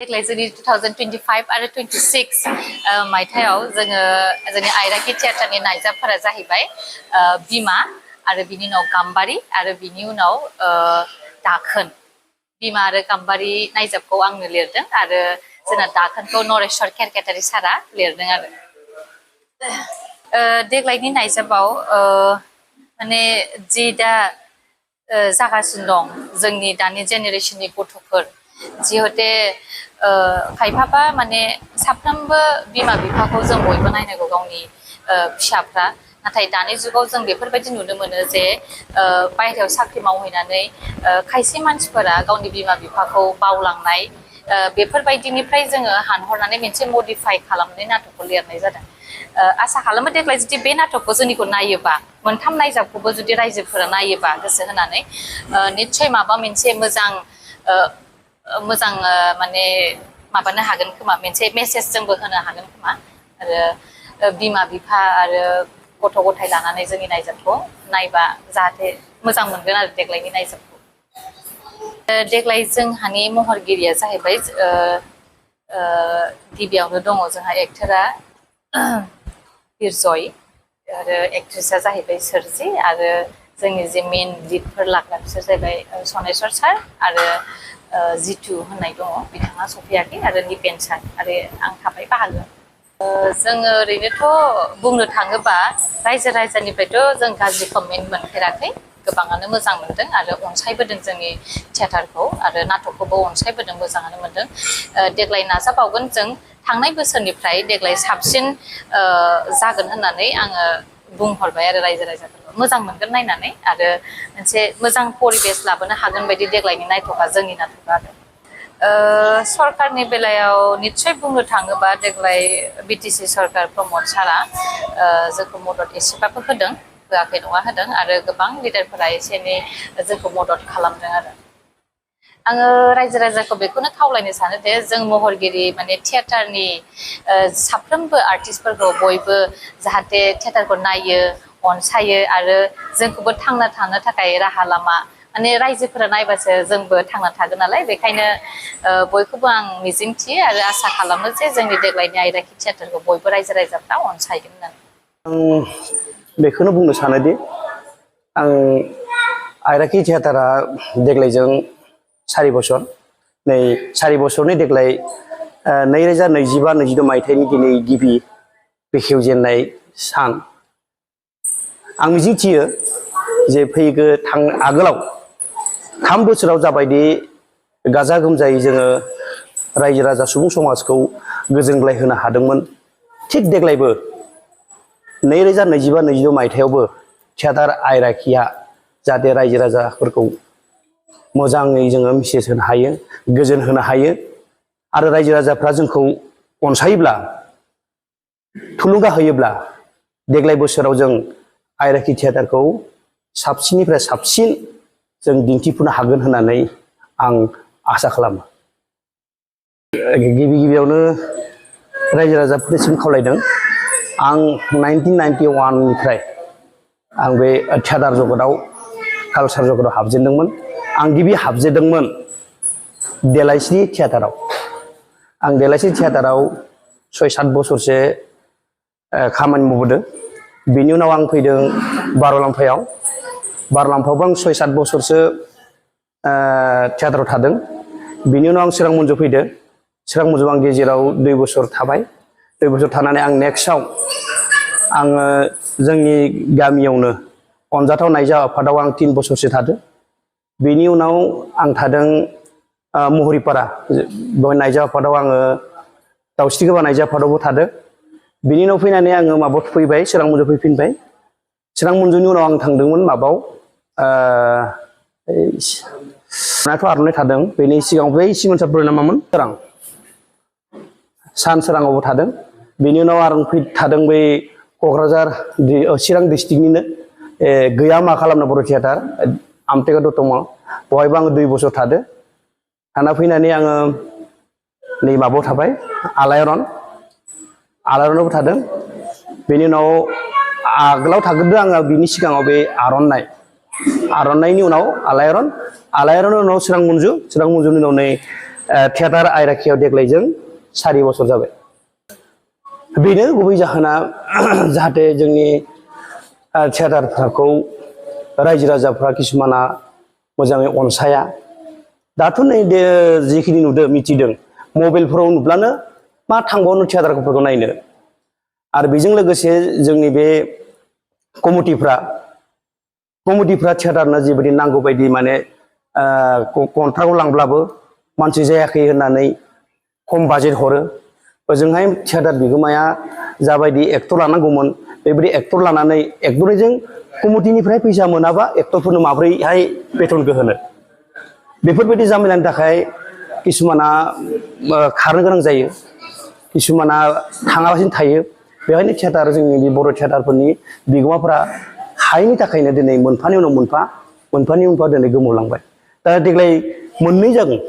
देग्लाय जोंनि 2025 आरो 26 मायथाइयाव जोङो जोंनि आयराखि थियेटारनि नायजाबफोरा जाहैबाय बिमा आरो बिनि उनाव गाम्बारि आरो बिनि उनाव दाखोन बिमा आरो गाम्बारि नायजाबखौ आंनो लिरदों आरो जोंना दाखोनखौ नरेश्वर केरकेटारि सारा लिरदों आरो देग्लायनि नायजाबाव माने जि दा जागासिनो दं जोंनि दानि जेनेरेशननि गथ'फोर जिहते खायफाबा माने साफ्रोमबो बिमा बिफाखौ जों बयबो नायनांगौ गावनि फिसाफ्रा नाथाय दानि जुगाव जों बेफोरबायदि नुनो मोनो जे बायहेरायाव साख्रि मावहैनानै खायसे मानसिफोरा गावनि बिमा बिफाखौ बावलांनाय बेफोरबायदिनिफ्राय जोङो हानहरनानै मोनसे मडिफाइ खालामनानै नाटकखौ लिरनाय जादों आसा खालामो देग्लाय जुदि बे नाटकखौ जोंनिखौ नायोबा मोनथाम नायजाबखौबो जुदि रायजोफोरा नायोबा गोसो होनानै निस्सय माबा मोनसे मोजां माने माबानो हागोन खोमा मोनसे मेसेज जोंबो होनो हागोन खोमा आरो बिमा बिफा आरो गथ' गथाय लानानै जोंनि नायजाबखौ नायबा जाहाथे मोजां मोनगोन आरो देग्लायनि नायजाबखौ देग्लाय जोंहानि महरगिरिया जाहैबाय गिबियावनो दङ जोंहा एक्टरा बिरजय आरो एक्ट्रेसा जाहैबाय सोरजि आरो जोंनि जे मेन लिडफोर लाग्रा बिसोर जाहैबाय सनेश्वर सार आरो जितु होननाय दङ बिथाङा सफैयाखै आरो निपेन सार आरो आं थाबाय बाहागो जोङो ओरैनोथ' बुंनो थाङोबा रायजो राजानिफ्रायथ' जों गाज्रि कमेन्ट मोनफेराखै गोबाङानो मोजां मोनदों आरो अनसायबोदों जोंनि थियेटारखौ आरो नाटकखौबो अनसायबोदों मोजाङानो मोनदों देग्लाय नाजाबावगोन जों थांनाय बोसोरनिफ्राय देग्लाय साबसिन जागोन होननानै आङो बुंहरबाय आरो रायजो राजाफोरखौ मोजां मोनगोन नायनानै आरो मोनसे मोजां परिबेस लाबोनो हागोन बायदि देग्लायनि नाटकआ जोंनि नाटकआ आरो सरकारनि बेलायाव निस्सय बुंनो थाङोबा देग्लाय बिटिसि सरकार प्रमद सारा जोंखौ मदद एसेबाबो होदों होआखै नङा होदों आरो गोबां लिडारफोरा एसे एनै जोंखौ मदद खालामदों आरो आङो रायजो राजाखौ बेखौनो खावलायनो सानो दे जों महरगिरि माने थियेटारनि साफ्रोमबो आर्टिस्टफोरखौ बयबो जाहाथे थियेटारखौ नायो अनसायो आरो जोंखौबो थांना थानो थाखाय राहा लामा माने रायजोफोरा नायबासो जोंबो थांना थागोन नालाय बेखायनो बयखौबो आं मिजिंथियो आरो आसा खालामो जे जोंनि देग्लायनि आयराखि थियेटारखौ बयबो रायजो राजाफ्रा अनसायगोन होननानै आं बेखौनो बुंनो सानोदि आं आयराखि थियेटारा देग्लायजों 4 बोसोर नै 4 बोसोरनि देग्लाय 2025-26 मायथाइनि दिनै गिबि बेखेवजेननाय सान आं मिजिंथियो जे फैगौ आगोलाव 3 बोसोराव जाबायदि गाजा गोमजायै जोङो रायजो राजा सुबुं समाजखौ गोजोनग्लाय होनो हादोंमोन थिग देग्लायबो 2025-26 मायथाइयावबो थियेटार आयराखिया जाहाथे रायजो राजाफोरखौ मोजाङै जोङो मेसेज होनो हायो गोजोन होनो हायो आरो रायजो राजाफ्रा जोंखौ अनसायोब्ला थुलुंगा होयोब्ला देग्लाय बोसोराव जों आयराखि थियेटारखौ साबसिननिफ्राय साबसिन जों दिन्थिफुंनो हागोन होननानै आं आसा खालामो गिबियावनो रायजो राजाफोरनिसिम खावलायदों आं 1991 निफ्राय आं बे थियेटार जगतआव कालचार जगतआव हाबजेनदोंमोन आं गिबि हाबजेनदोंमोन देलायस्रि थियेटाराव आं देलायस्रि थियेटाराव 6-7 बोसोरसो खामानि मावबोदों बेनि उनाव आं फैदों बार'लाम्फायावबो आं 6-7 बोसोरसो थियेटाराव थादों बेनि उनाव आं चिरां मन्जु फैदों चिरां मन्जुआव आं गेजेराव 2 बोसोर थाबाय 2 बोसोर थानानै आं नेक्स्टआव आङो जोंनि गामियावनो अनजाथाव नायजाब आफादाव आं 3 बोसोरसो थादों बेनि उनाव आं थादों महरिपारा बेवहाय नायजाब आफादाव आङो दाउस्रिगोबा नायजाब आफादावबो थादों बेनि उनाव फैनानै आङो माबायाव फैबाय चिरां मन्जु फैफिनबाय चिरां मन्जुनि उनाव आं थांदोंमोन माबायाव आर'नाइ थादों बेनि सिगाङाव बै सिमोनसाफोरना मामोन सान सोराङावबो थादों बेनि उनाव आं थादों बै क'क्राझार चिरां डिस्ट्रिक्टनिनो गैया मा खालामनो बर' थियेटार आमटेका दतमा बेवहायबो आङो 2 बोसोर थादों थाना फैनानै आङो नै माबायाव थाबाय आलायारनावबो थादों बेनि उनाव आगोलाव थाग्रोदों आङो बिनि सिगाङाव बे आर'नाइनि उनाव आलायारननि उनाव चिरां मन्जुनि उनाव नै थियेटार आयराखियाव देग्लायजों 4 बोसोर जाबाय बेनो गुबै जाहोना जाहाथे जोंनि थियेटारफोरखौ रायजो राजाफ्रा किसुमाना मोजाङै अनसाया दाथ' नै जिखिनि नुदों मिथिदों मबाइलफोराव नुब्लानो मा थांबावनो थियेटारफोरखौ नायनो आरो बेजों लोगोसे जोंनि बे कमिटिफ्रा थियेटारनो जिबायदि नांगौ बायदि माने कन्ट्राक्टआव लांब्लाबो मानसि जायाखै होननानै खम बाजेट हरो ओजोंहाय थियेटार बिगोमाया जाबायदि एक्टर लानांगौमोन बेबायदि एक्टर लानानै एक्टरजों कमिटिनिफ्राय फैसा मोनाबा एक्टरफोरनो माब्रैहाय बेथनखौ होनो बेफोरबायदि जामेलानि थाखाय किसुमाना खारनो गोनां जायो किसुमाना थाङालासिनो थायो बेवहायनो थियेटार जोंनि बर' थियेटारफोरनि बिगोमाफोरा हायैनि थाखायनो दिनै मोनफानि उनाव मोनफा दिनै गोमालांबाय दा देग्लाय मोननै जागोन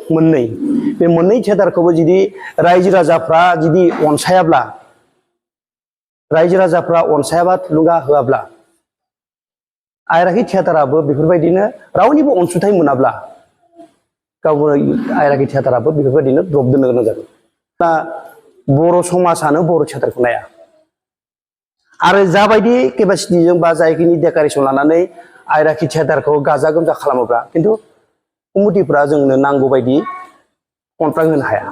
बे मोननै थियेटारखौबो जुदि रायजो राजाफ्रा जुदि अनसायाबा थुलुंगा होआब्ला आयराखि थियेटाराबो बेफोरबायदिनो रावनिबो अनसुंथाइ मोनाब्ला गावबो आयराखि थियेटाराबो बेफोरबायदिनो द्रप दोननो गोनां जागोन दा बर' समाजानो बर' थियेटारखौ नाया आरो जाबायदि केपासिटिजों बा जायखिनि डेक'रेसन लानानै आयराखि थियेटारखौ गाजा गोमजा खालामोब्ला खिन्थु कमिटिफ्रा जोंनो नांगौ बायदि कन्ट्राक्ट होनो हाया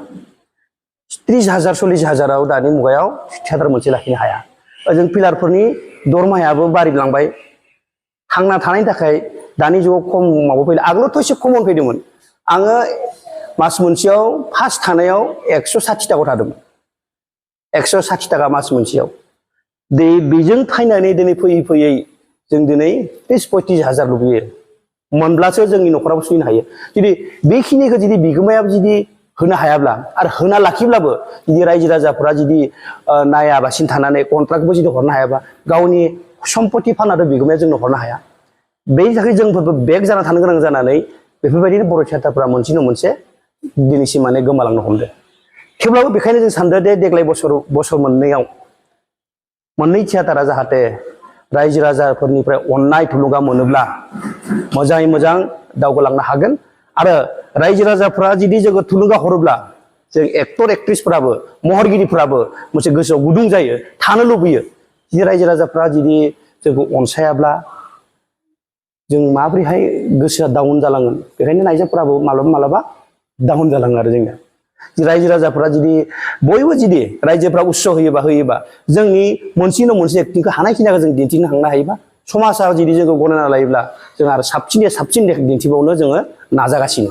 30,000 40,000 दानि मुगायाव थियेटार मोनसे लाखिनो हाया ओजों पिलारफोरनि दरमाहायाबो बारिलांबाय थांना थानायनि थाखाय दानि जुगाव खम माबा फैदों आगोलावथ' एसे खमन फैदोंमोन आङो मास मोनसेयाव फार्स्ट थानायाव 160 थाखा थादोंमोन 160 थाखा मास मोनसेयाव बेजों फायनानै दिनै फैयै जों दिनै 30-35,000 लुबैयो मोनब्लासो जोंनि न'खराबो सोलिनो हायो जुदि बेखिनिखौ जुदि बिगोमायाबो जुदि होनो हायाब्ला आरो होना लाखिब्लाबो जुदि रायजो राजाफोरा जुदि नायाबासिनो थानानै कन्ट्राक्टबो जुदि हरनो हायाबा गावनि सम्पति फाननानै बिगोमाया जोंनो हरनो हाया बेनि थाखाय जोंफोरबो बेक जाना थानो गोनां जानानै बेफोरबायदिनो बर' थियेटारफोरा मोनसे नङा मोनसे दिनैसिम माने गोमालांनो हमदों थेवब्लाबो बेखायनो जों सानदों दे देग्लाय बोसोर मोननै थियेटारा जाहाथे रायजो राजाफोरनिफ्राय अननाय थुलुंगा मोनोब्ला मोजाङै मोजां दावगालांनो हागोन आरो रायजो राजाफ्रा जुदि जोङो थुलुंगा हरोब्ला जों एक्टर एक्ट्रिसफोराबो महरगिरिफोराबो मोनसे गोसोआव गुदुं जायो थानो लुबैयो जुदि रायजो राजाफ्रा जुदि जोंखौ अनसायाब्ला जों माबोरैहाय गोसोआ डाउन जालांगोन बेखायनो नायजाबफोराबो मालाबा डाउन जालाङो आरो जोंना रायजो राजाफ्रा जुदि बयबो जुदि रायजोफ्रा उत्साह होयोबा जोंनि मोनसे एक्टिंखौ हानायखिनिखौ जों दिन्थिनो हांनो हायोबा समाजा जुदि जोंखौ गनायना लायोब्ला जों आरो साबसिन दिन्थिबावनो जोङो नाजागासिनो